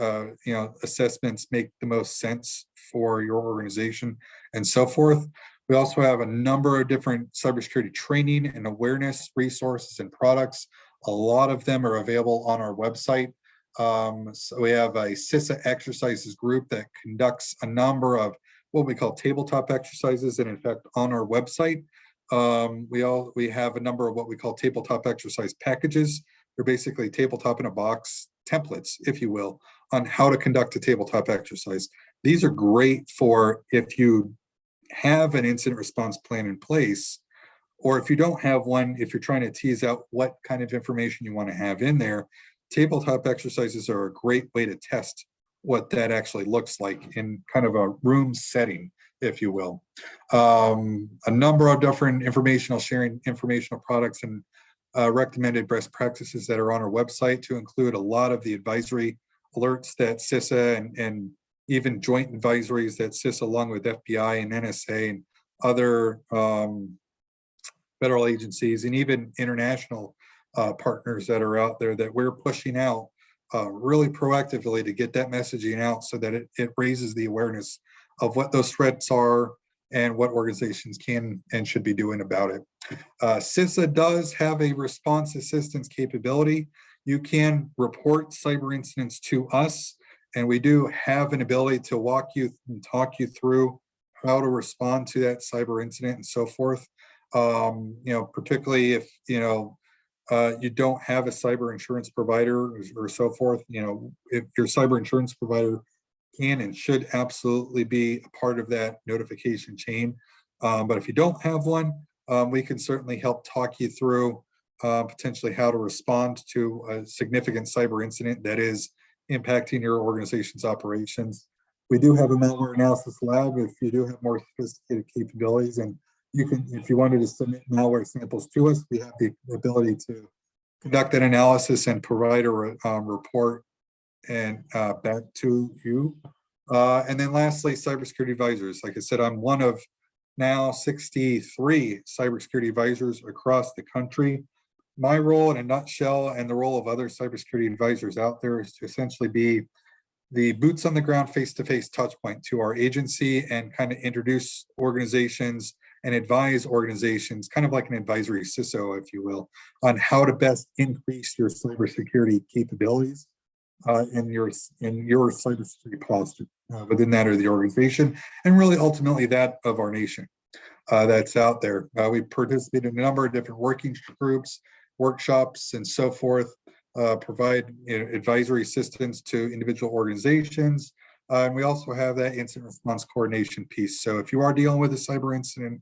assessments make the most sense for your organization and so forth. We also have a number of different cybersecurity training and awareness resources and products. A lot of them are available on our website. So we have a CISA exercises group that conducts a number of what we call tabletop exercises, and in fact, on our website, we have a number of what we call tabletop exercise packages. They're basically tabletop in a box templates, if you will, on how to conduct a tabletop exercise. These are great for if you have an incident response plan in place, or if you don't have one, if you're trying to tease out what kind of information you want to have in there. Tabletop exercises are a great way to test what that actually looks like in kind of a room setting, if you will. A number of different informational products and recommended best practices that are on our website, to include a lot of the advisory alerts that CISA and even joint advisories that CISA, along with FBI and NSA and other federal agencies and even international partners that are out there, that we're pushing out really proactively to get that messaging out so that it raises the awareness of what those threats are and what organizations can and should be doing about it. CISA does have a response assistance capability. You can report cyber incidents to us, and we do have an ability to walk you and talk you through how to respond to that cyber incident and so forth. Particularly if you don't have a cyber insurance provider or so forth, if your cyber insurance provider can and should absolutely be a part of that notification chain. But if you don't have one, we can certainly help talk you through potentially how to respond to a significant cyber incident that is impacting your organization's operations. We do have a malware analysis lab if you do have more sophisticated capabilities, and you can, if you wanted to submit malware samples to us, we have the ability to conduct an analysis and provide a report and back to you. And then lastly, cybersecurity advisors. Like I said, I'm one of now 63 cybersecurity advisors across the country. My role in a nutshell, and the role of other cybersecurity advisors out there, is to essentially be the boots on the ground, face-to-face touch point to our agency and kind of introduce organizations and advise organizations, kind of like an advisory CISO, if you will, on how to best increase your cybersecurity capabilities in your cybersecurity posture within that of the organization, and really ultimately that of our nation that's out there. We participate in a number of different working groups, workshops, and so forth, provide advisory assistance to individual organizations. And we also have that incident response coordination piece. So if you are dealing with a cyber incident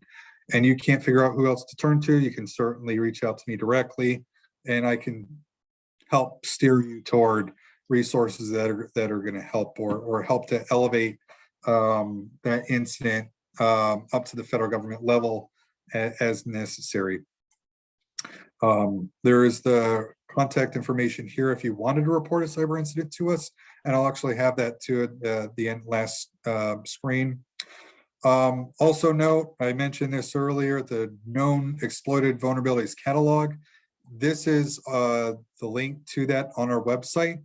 and you can't figure out who else to turn to, you can certainly reach out to me directly, and I can help steer you toward resources that are going to help or help to elevate that incident up to the federal government level as necessary. There is the contact information here if you wanted to report a cyber incident to us, and I'll actually have that to the last screen. Also note, I mentioned this earlier, the known exploited vulnerabilities catalog. This is the link to that on our website.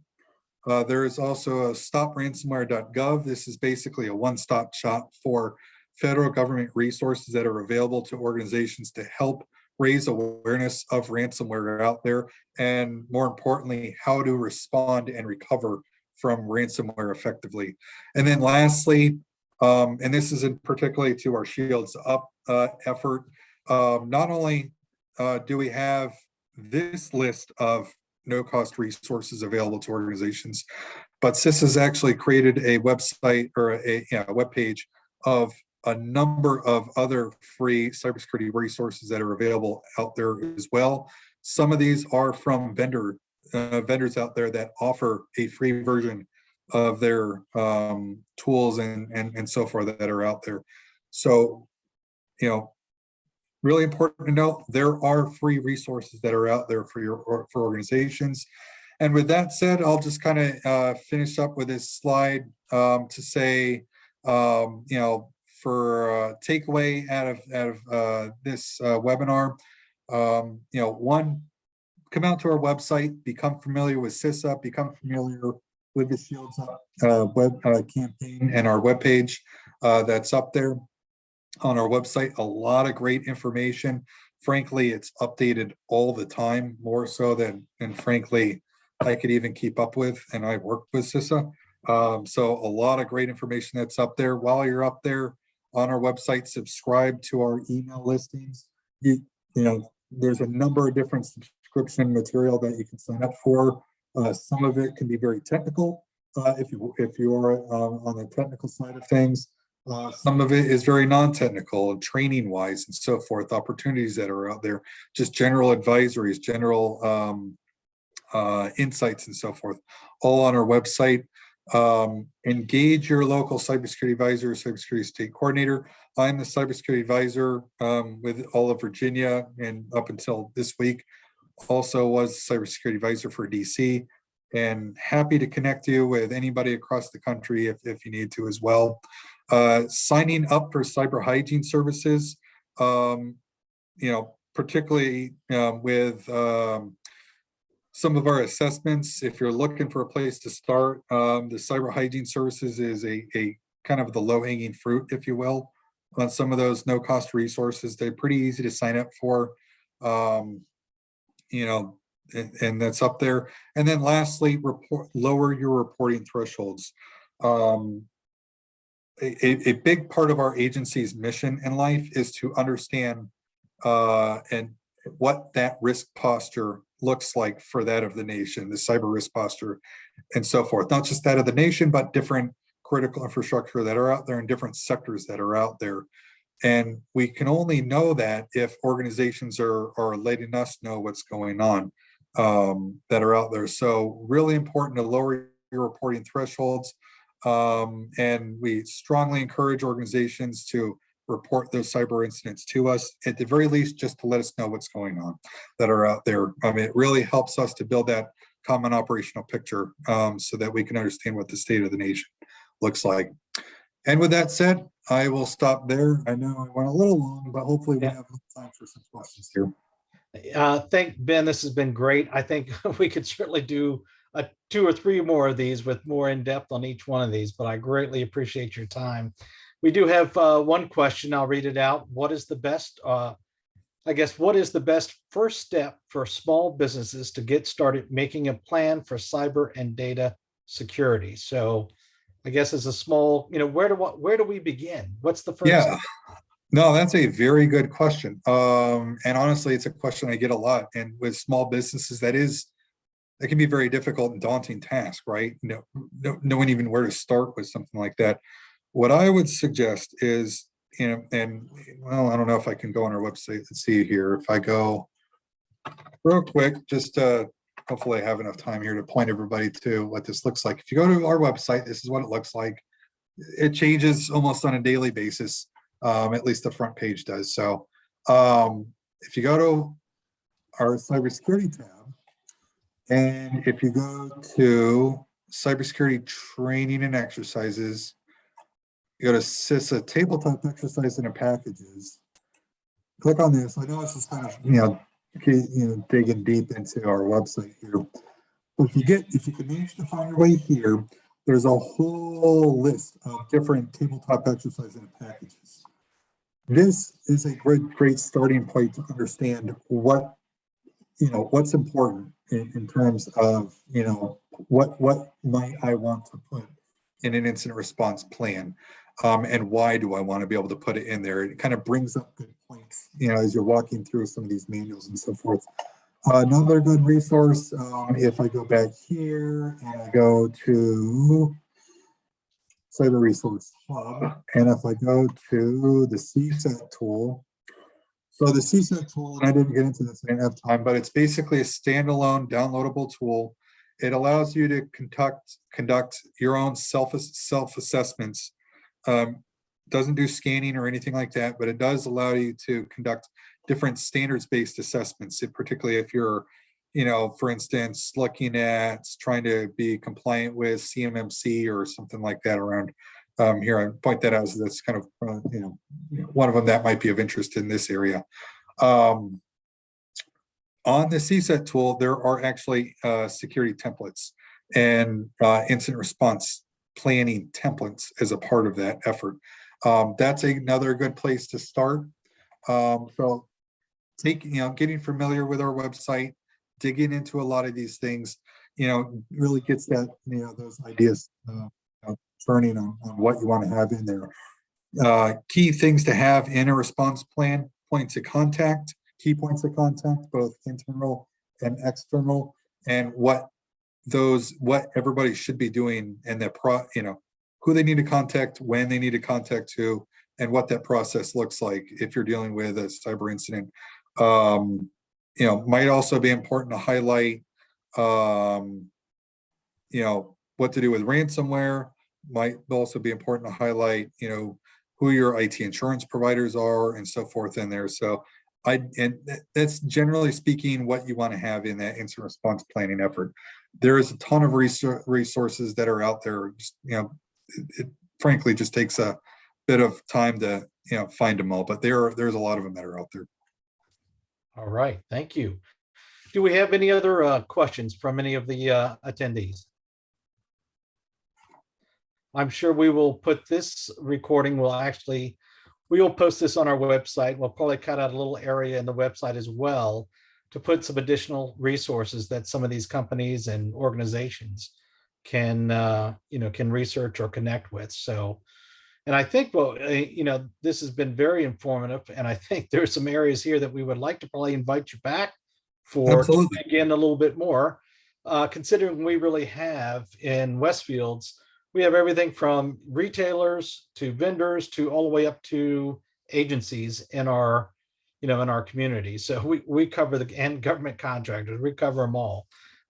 There is also a stopransomware.gov. This is basically a one-stop shop for federal government resources that are available to organizations to help raise awareness of ransomware out there, and more importantly, how to respond and recover from ransomware effectively. And then lastly, and this is in particularly to our Shields Up effort, not only do we have this list of no-cost resources available to organizations, but CISA has actually created a website or a web page of a number of other free cybersecurity resources that are available out there as well. Some of these are from vendors out there that offer a free version of their tools and so forth that are out there. So, really important to note, there are free resources that are out there for organizations. And with that said, I'll just kind of finish up with this slide to say, for takeaway out of this webinar, one, come out to our website, become familiar with CISA, become familiar with the Shields Up web campaign and our webpage that's up there on our website. A lot of great information. Frankly, it's updated all the time, more so than frankly I could even keep up with, and I work with CISA. So a lot of great information that's up there. While you're up there on our website, subscribe to our email listings. There's a number of different subscription material that you can sign up for. Some of it can be very technical if you are on the technical side of things. Some of it is very non-technical, training wise and so forth, opportunities that are out there, just general advisories, general insights and so forth, all on our website. Engage your local cybersecurity advisor, cybersecurity state coordinator. I'm the cybersecurity advisor with all of Virginia, and up until this week also was cybersecurity advisor for DC, and happy to connect you with anybody across the country if you need to as well. Signing up for cyber hygiene services, particularly with some of our assessments. If you're looking for a place to start, the cyber hygiene services is a kind of the low-hanging fruit, if you will, on some of those no-cost resources. They're pretty easy to sign up for, and that's up there. And then lastly, lower your reporting thresholds. A big part of our agency's mission in life is to understand and what that risk posture looks like for that of the nation, the cyber risk posture and so forth. Not just that of the nation, but different critical infrastructure that are out there in different sectors that are out there. And we can only know that if organizations are letting us know what's going on that are out there. So really important to lower your reporting thresholds. And we strongly encourage organizations to report those cyber incidents to us, at the very least, just to let us know what's going on that are out there. It really helps us to build that common operational picture so that we can understand what the state of the nation looks like. And with that said, I will stop there. I know I went a little long, but hopefully we have time for some questions here. Thank Ben. This has been great. I think we could certainly do 2 or 3 more of these with more in depth on each one of these, but I greatly appreciate your time. We do have one question. I'll read it out. What is the best, what is the best first step for small businesses to get started making a plan for cyber and data security? So I guess as a small, where do we begin? What's the first step? No, that's a very good question. And honestly, it's a question I get a lot. And with small businesses, that can be a very difficult and daunting task, right? Knowing even where to start with something like that. What I would suggest is, I don't know if I can go on our website. Let's see here. If I go real quick, just hopefully I have enough time here to point everybody to what this looks like. If you go to our website, this is what it looks like. It changes almost on a daily basis. At least the front page does. So if you go to our cybersecurity tab, and if you go to cybersecurity training and exercises, you go to CISA tabletop exercise and packages. Click on this. I know this is kind of digging deep into our website here, But if you can manage to find your way here, there's a whole list of different tabletop exercise and packages. This is a great starting point to understand what's important in terms of, what might I want to put in an incident response plan, and why do I want to be able to put it in there? It kind of brings up good points, as you're walking through some of these manuals and so forth. Another good resource, if I go back here and I go to Cyber Resource Hub, and if I go to the CISA tool, so the CISA tool, and I didn't get into this, I didn't have time, but it's basically a standalone downloadable tool. It allows you to conduct your own self-assessments. Doesn't do scanning or anything like that, but it does allow you to conduct different standards-based assessments, particularly if you're, for instance, looking at trying to be compliant with CMMC or something like that around here. I point that out as that's kind of, one of them that might be of interest in this area. On the CSAT tool, there are actually security templates and incident response planning templates as a part of that effort. That's another good place to start. So getting familiar with our website, digging into a lot of these things, really gets that, those ideas turning on what you want to have in there. Key things to have in a response plan: points of contact, key points of contact, both internal and external, and what everybody should be doing, and who they need to contact, when they need to contact who, and what that process looks like if you're dealing with a cyber incident. Might also be important to highlight, what to do with ransomware. Might also be important to highlight, who your IT insurance providers are and so forth in there. So that's generally speaking what you want to have in that incident response planning effort. There is a ton of resources that are out there. Just, it frankly just takes a bit of time to find them all, but there's a lot of them that are out there. All right, thank you. Do we have any other questions from any of the attendees? I'm sure we will put this recording, we will post this on our website. We'll probably cut out a little area in the website as well to put some additional resources that some of these companies and organizations can research or connect with. So, and I think, this has been very informative, and I think there's some areas here that we would like to probably invite you back for to dig in a little bit more, considering we really have in Westfields, we have everything from retailers to vendors to all the way up to agencies in our community. So we cover and government contractors, we cover them all.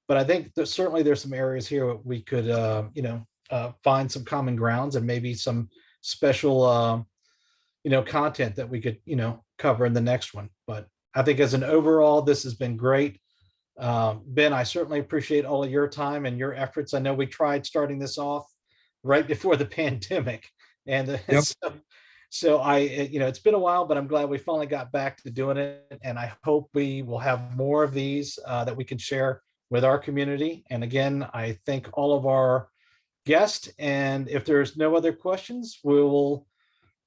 But I think that certainly there's some areas here where we could, find some common grounds and maybe some special, content that we could, cover in the next one. But I think as an overall, this has been great. Ben, I certainly appreciate all of your time and your efforts. I know we tried starting this off right before the pandemic, and Yep. so it's been a while, but I'm glad we finally got back to doing it, and I hope we will have more of these that we can share with our community. And again, I thank all of our guests, and if there's no other questions, we will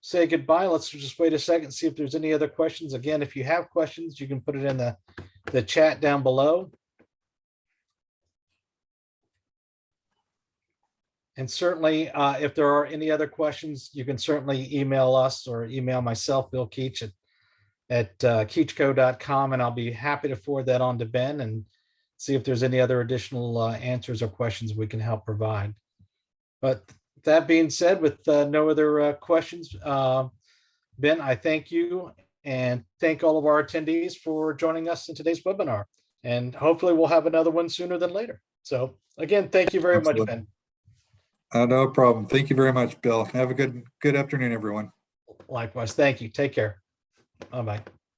say goodbye. Let's just wait a second, see if there's any other questions. Again, if you have questions, you can put it in the chat down below. And certainly, if there are any other questions, you can certainly email us or email myself, Bill Keach, at keachco.com, and I'll be happy to forward that on to Ben and see if there's any other additional answers or questions we can help provide. But that being said, with no other questions, Ben, I thank you and thank all of our attendees for joining us in today's webinar. And hopefully we'll have another one sooner than later. So again, thank you very much, Ben. No problem. Thank you very much, Bill. Have a good afternoon, everyone. Likewise. Thank you. Take care. Bye-bye.